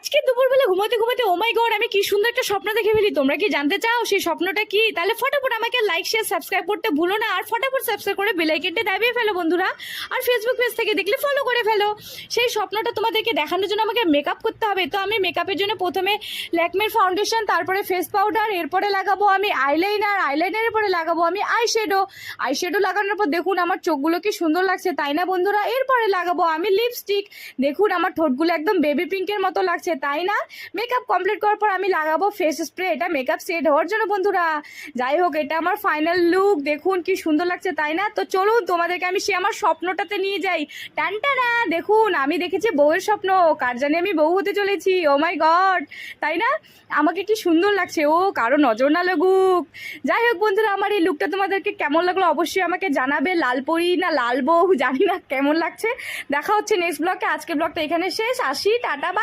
আজকে দুপুরবেলা ঘুমাতে ঘুমাতে ও মাই গড আমি কি সুন্দর একটা স্বপ্ন দেখে ফেলি। তোমরা কি জানতে চাও সেই স্বপ্নটা কি? তাহলে ফটাফট আমাকে লাইক শেয়ার সাবস্ক্রাইব করতে ভুলো না, আর ফটাফট সাবস্ক্রাইব করে বেল আইকনটা দাবিয়ে ফেলো বন্ধুরা। আর ফেসবুক পেজ থেকে দেখলে ফলো করে ফেলো। সেই স্বপ্নটা তোমাদেরকে দেখানোর জন্য আমাকে মেকআপ করতে হবে। তো আমি মেকআপের জন্য প্রথমে ল্যাকমের ফাউন্ডেশন, তারপরে ফেস পাউডার, এরপরে লাগাবো আমি আইলাইনার, আইলাইনারের পরে লাগাবো আমি আইশ্যাডো লাগানোর পর দেখুন আমার চোখগুলো কি সুন্দর লাগছে, তাই না বন্ধুরা? এরপরে লাগাবো আমি লিপস্টিক। দেখুন আমার ঠোঁটগুলো একদম বেবি পিঙ্কের মতো লাগছে, তাই না? মেকআপ কমপ্লিট করার পর আমি লাগাবো ফেস স্প্রে, এটা মেকআপ সেট হওয়ার জন্য বন্ধুরা। যাই হোক, এটা আমার ফাইনাল লুক। দেখুন কি সুন্দর লাগছে, তাই না? তো চলুন তোমাদেরকে আমি সে আমার স্বপ্নটাতে নিয়ে যাই। টানটানা, দেখুন আমি দেখেছি বউয়ের স্বপ্ন, কার জানি আমি বউ হতে চলেছি। ও মাই গড, তাই না? আমাকে কি সুন্দর লাগছে, ও কারো নজর না লাগুক। যাই হোক বন্ধুরা, আমার এই লুকটা তোমাদেরকে কেমন লাগলো অবশ্যই আমাকে জানাবে। লাল পরি না লাল বউ জানি না কেমন লাগছে। দেখা হচ্ছে নেক্সট ব্লগে। আজকে ব্লগটা এখানে শেষ। আসি, টাটা।